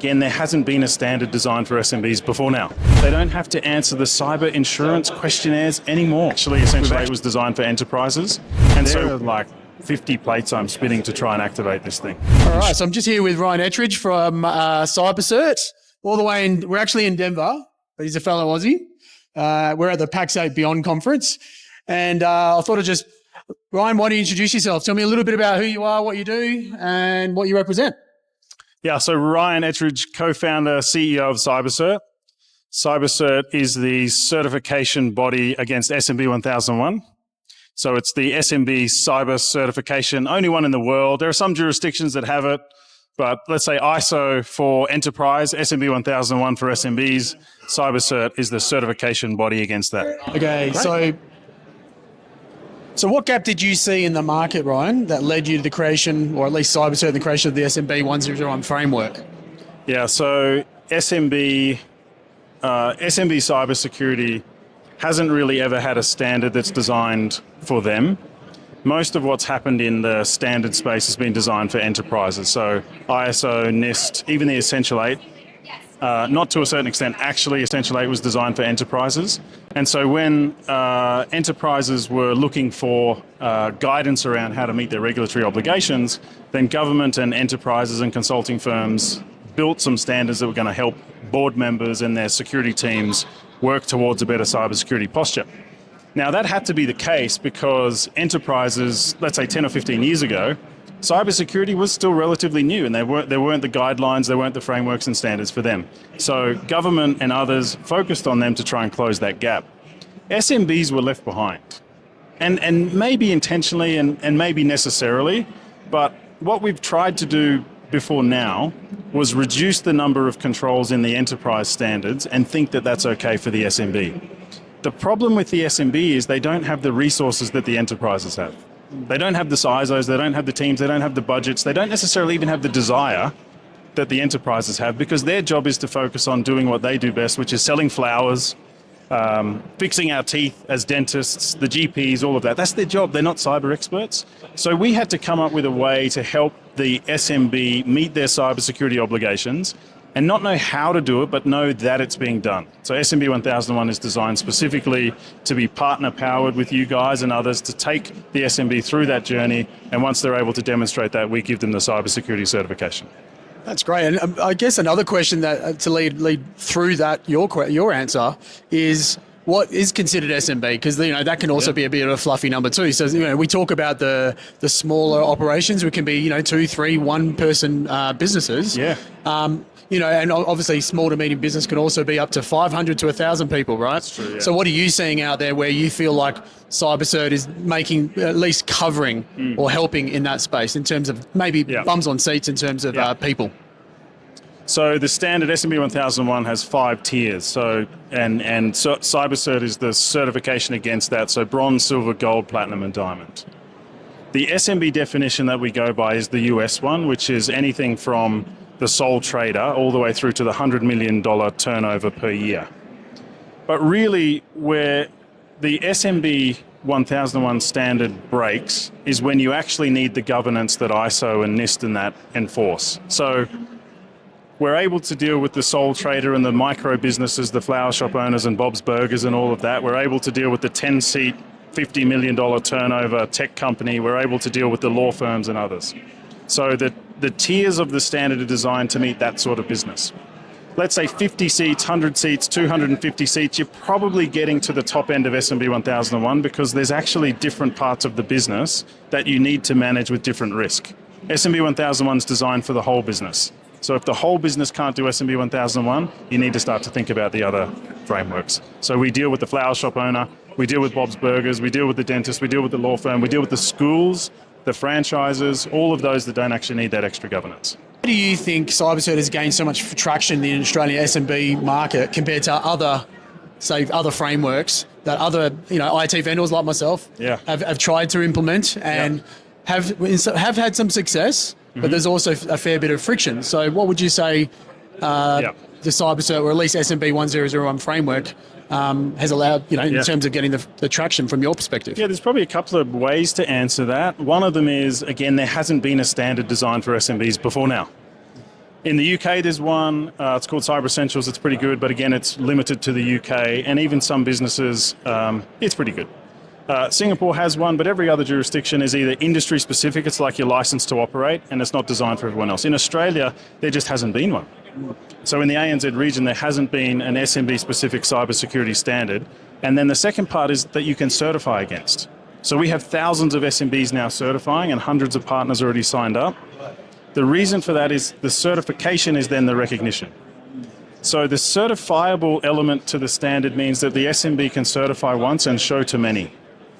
again, there hasn't been a standard designed for SMBs before now. They don't have to answer the cyber insurance questionnaires anymore. Actually, essentially, it was designed for enterprises. And so, like, 50 plates I'm spinning to try and activate this thing. All right, so I'm just here with Ryan Ettridge from CyberCert, all the way in, we're actually in Denver, but he's a fellow Aussie. We're at the Pax8 Beyond conference. And I thought I'd just, Ryan, why don't you introduce yourself? Tell me a little bit about who you are, what you do, and what you represent. Yeah, so Ryan Ettridge, co-founder, CEO of CyberCert. CyberCert is the certification body against SMB 1001. So it's the SMB cyber certification, only one in the world. There are some jurisdictions that have it, but let's say ISO for enterprise, SMB 1001 for SMBs. CyberCert is the certification body against that. Okay, so what gap did you see in the market, Ryan, that led you to the creation, or at least CyberCert, the creation of the SMB 101 framework? Yeah, so SMB cybersecurity hasn't really ever had a standard that's designed for them. Most of what's happened in the standard space has been designed for enterprises. So ISO, NIST, even the Essential 8, not to a certain extent, actually Essential 8 was designed for enterprises. And so when enterprises were looking for guidance around how to meet their regulatory obligations, then government and enterprises and consulting firms built some standards that were going to help board members and their security teams work towards a better cybersecurity posture. Now, that had to be the case because enterprises, let's say 10 or 15 years ago, cybersecurity was still relatively new and there weren't the guidelines, there weren't the frameworks and standards for them. So government and others focused on them to try and close that gap. SMBs were left behind, and maybe intentionally and maybe necessarily, but what we've tried to do before now was reduce the number of controls in the enterprise standards and think that that's okay for the SMB. The problem with the SMB is they don't have the resources that the enterprises have. They don't have the CISOs, they don't have the teams, they don't have the budgets, they don't necessarily even have the desire that the enterprises have, because their job is to focus on doing what they do best, which is selling flowers, fixing our teeth as dentists, the GPs, all of that. That's their job. They're not cyber experts. So we had to come up with a way to help the SMB meet their cybersecurity obligations and not know how to do it, but know that it's being done. So SMB 1001 is designed specifically to be partner powered with you guys and others to take the SMB through that journey. And once they're able to demonstrate that, we give them the cybersecurity certification. That's great. And I guess another question that to lead through that, your answer is, what is considered SMB? Because that can also be a bit of a fluffy number too. So we talk about the smaller operations, which can be 2, 3, 1 person businesses. Yeah. And obviously small to medium business can also be up to 500 to 1,000 people, right? That's true, yeah. So what are you seeing out there where you feel like CyberCert is making, at least covering or helping in that space in terms of maybe bums on seats in terms of people? So the standard SMB 1001 has 5 tiers. So CyberCert is the certification against that. So bronze, silver, gold, platinum, and diamond. The SMB definition that we go by is the US one, which is anything from the sole trader all the way through to the $100 million turnover per year. But really, where the SMB 1001 standard breaks is when you actually need the governance that ISO and NIST and that enforce. So we're able to deal with the sole trader and the micro businesses, the flower shop owners and Bob's Burgers and all of that. We're able to deal with the 10-seat, $50 million turnover tech company. We're able to deal with the law firms and others. So the tiers of the standard are designed to meet that sort of business. Let's say 50 seats, 100 seats, 250 seats, you're probably getting to the top end of SMB 1001 because there's actually different parts of the business that you need to manage with different risk. SMB 1001 is designed for the whole business. So if the whole business can't do SMB 1001, you need to start to think about the other frameworks. So we deal with the flower shop owner, we deal with Bob's Burgers, we deal with the dentist, we deal with the law firm, we deal with the schools, the franchises, all of those that don't actually need that extra governance. How do you think CyberCert has gained so much traction in the Australian SMB market compared to other frameworks that other IT vendors like myself have tried to implement and have had some success, but there's also a fair bit of friction. So what would you say the CyberCert, or at least SMB 1001 framework, has allowed, in terms of getting the traction from your perspective? Yeah, there's probably a couple of ways to answer that. One of them is, again, there hasn't been a standard designed for SMBs before now. In the UK, there's one. It's called Cyber Essentials. It's pretty good, but again, it's limited to the UK, and even some businesses, it's pretty good. Singapore has one, but every other jurisdiction is either industry specific, it's like your license to operate, and it's not designed for everyone else. In Australia, there just hasn't been one. So in the ANZ region, there hasn't been an SMB specific cybersecurity standard. And then the second part is that you can certify against. So we have thousands of SMBs now certifying and hundreds of partners already signed up. The reason for that is the certification is then the recognition. So the certifiable element to the standard means that the SMB can certify once and show to many.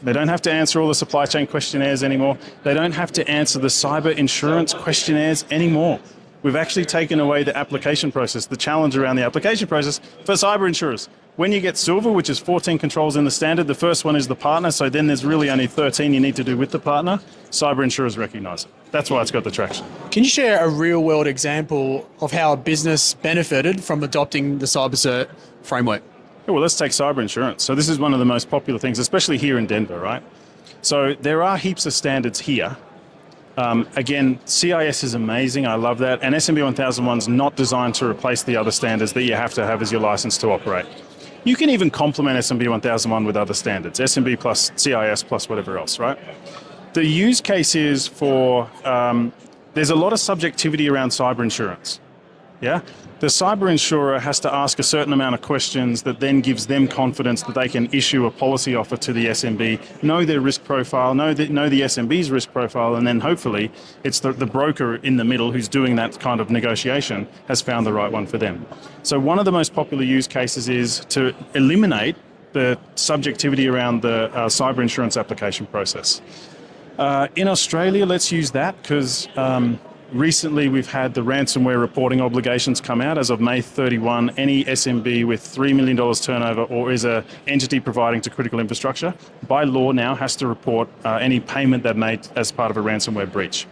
They don't have to answer all the supply chain questionnaires anymore. They don't have to answer the cyber insurance questionnaires anymore. We've actually taken away the application process, the challenge around the application process for cyber insurers. When you get silver, which is 14 controls in the standard, the first one is the partner, so then there's really only 13 you need to do with the partner. Cyber insurers recognize it. That's why it's got the traction. Can you share a real-world example of how a business benefited from adopting the CyberCert framework? Yeah, well, let's take cyber insurance. So this is one of the most popular things, especially here in Denver, right? So there are heaps of standards here. Again, CIS is amazing. I love that. And SMB 1001's not designed to replace the other standards that you have to have as your license to operate. You can even complement SMB 1001 with other standards, SMB plus CIS plus whatever else, right? The use case is for, there's a lot of subjectivity around cyber insurance, yeah? The cyber insurer has to ask a certain amount of questions that then gives them confidence that they can issue a policy offer to the SMB, know their risk profile, know the SMB's risk profile, and then hopefully it's the broker in the middle who's doing that kind of negotiation has found the right one for them. So one of the most popular use cases is to eliminate the subjectivity around the cyber insurance application process. In Australia, let's use that because recently we've had the ransomware reporting obligations come out. As of May 31, any SMB with $3 million turnover or is an entity providing to critical infrastructure, by law now has to report any payment they've made as part of a ransomware breach.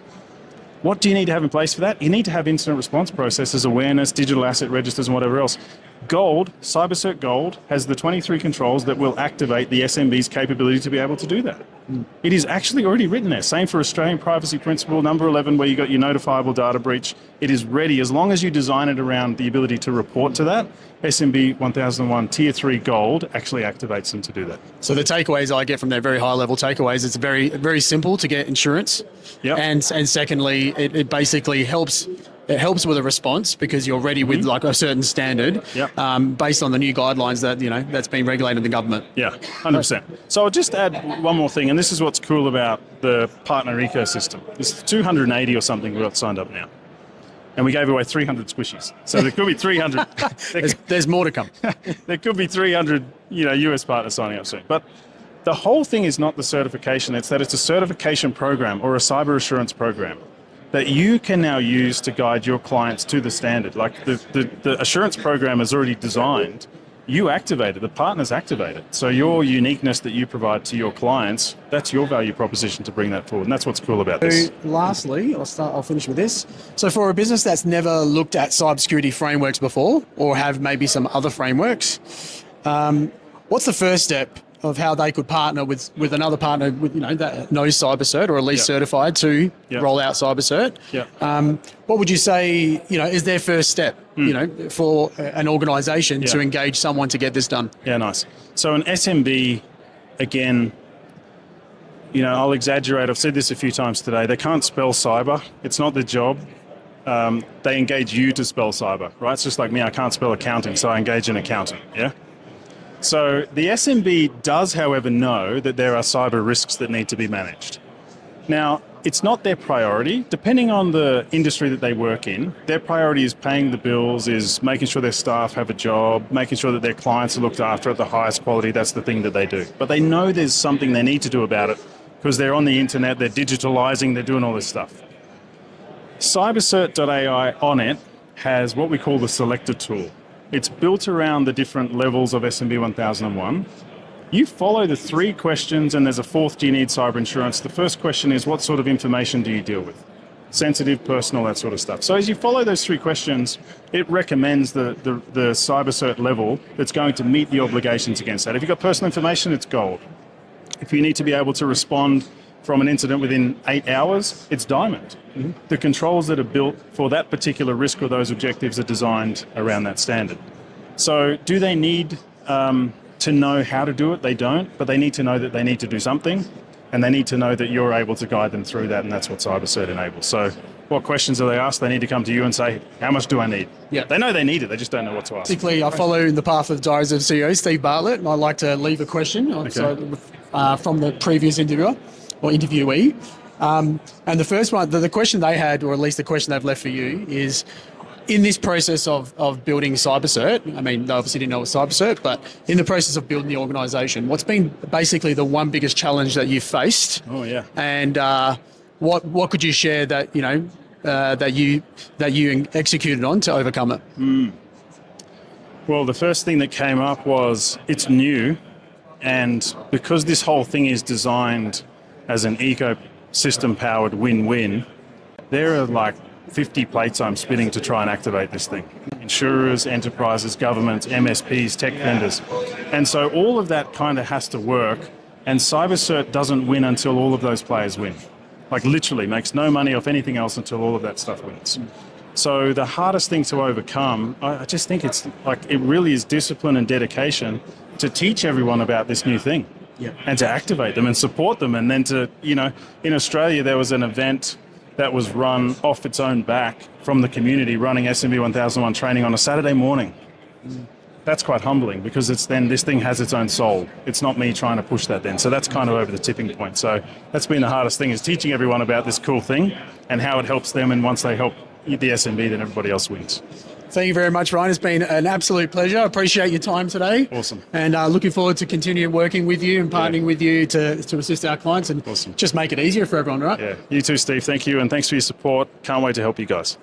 What do you need to have in place for that? You need to have incident response processes, awareness, digital asset registers, and whatever else. Gold, CyberCert Gold, has the 23 controls that will activate the SMB's capability to be able to do that. It is actually already written there. Same for Australian Privacy Principle, number 11, where you got your notifiable data breach. It is ready. As long as you design it around the ability to report to that, SMB 1001 Tier 3 Gold actually activates them to do that. So the takeaways I get from their very high-level takeaways, it's very, very simple to get insurance. Yep. And secondly, it basically helps. It helps with a response because you're ready with like a certain standard based on the new guidelines that, that's been regulated in the government. Yeah, 100%. So I'll just add one more thing, and this is what's cool about the partner ecosystem. There's 280 or something we got signed up now. And we gave away 300 squishies. So there could be 300. There's more to come. There could be 300, US partners signing up soon. But the whole thing is not the certification. It's that it's a certification program or a cyber assurance program that you can now use to guide your clients to the standard. Like the assurance program is already designed. You activate it, the partners activate it. So your uniqueness that you provide to your clients, that's your value proposition to bring that forward. And that's what's cool about this. So lastly, I'll finish with this. So for a business that's never looked at cybersecurity frameworks before, or have maybe some other frameworks, what's the first step of how they could partner with another partner with that knows CyberCert or at least certified to roll out CyberCert? What would you say is their first step for an organisation to engage someone to get this done? Yeah, nice. So an SMB, again, I'll exaggerate. I've said this a few times today. They can't spell cyber. It's not their job. They engage you to spell cyber, right? It's just like me. I can't spell accounting, so I engage an accountant. Yeah. So the SMB does, however, know that there are cyber risks that need to be managed. Now, it's not their priority. Depending on the industry that they work in, their priority is paying the bills, is making sure their staff have a job, making sure that their clients are looked after at the highest quality. That's the thing that they do. But they know there's something they need to do about it because they're on the internet, they're digitalizing, they're doing all this stuff. CyberCert.ai on it has what we call the selector tool. It's built around the different levels of SMB 1001. You follow the 3 questions, and there's a 4th, do you need cyber insurance? The first question is, what sort of information do you deal with? Sensitive, personal, that sort of stuff. So as you follow those 3 questions, it recommends the CyberCert level that's going to meet the obligations against that. If you've got personal information, it's gold. If you need to be able to respond from an incident within 8 hours, it's diamond. Mm-hmm. The controls that are built for that particular risk or those objectives are designed around that standard. So do they need to know how to do it? They don't, but they need to know that they need to do something, and they need to know that you're able to guide them through that, and that's what CyberCert enables. So what questions are they asked? They need to come to you and say, how much do I need? Yeah. They know they need it, they just don't know what to ask. Basically, I follow in the path of Diaries of CEO, Steve Bartlett, and I'd like to leave a question from the previous interviewer or interviewee. And the first one, the question they had, or at least the question they've left for you, is in this process of building CyberCert, I mean, they obviously didn't know it was CyberCert, but in the process of building the organisation, what's been basically the one biggest challenge that you've faced? Oh, yeah. And what could you share that, that you executed on to overcome it? Well, the first thing that came up was it's new, and because this whole thing is designed as an ecosystem-powered win-win, there are like 50 plates I'm spinning to try and activate this thing. Insurers, enterprises, governments, MSPs, tech vendors. And so all of that kind of has to work, and CyberCert doesn't win until all of those players win. Like literally makes no money off anything else until all of that stuff wins. So the hardest thing to overcome, I just think it's like, it really is discipline and dedication to teach everyone about this new thing. Yeah. And to activate them and support them. And then to, in Australia, there was an event that was run off its own back from the community, running SMB 1001 training on a Saturday morning. That's quite humbling, because it's then this thing has its own soul. It's not me trying to push that then. So that's kind of over the tipping point. So that's been the hardest thing, is teaching everyone about this cool thing and how it helps them. And once they help the SMB, then everybody else wins. Thank you very much, Ryan. It's been an absolute pleasure. I appreciate your time today. Awesome. And looking forward to continuing working with you and partnering with you to assist our clients and Awesome. just make it easier for everyone, right? Yeah. You too, Steve. Thank you. And thanks for your support. Can't wait to help you guys.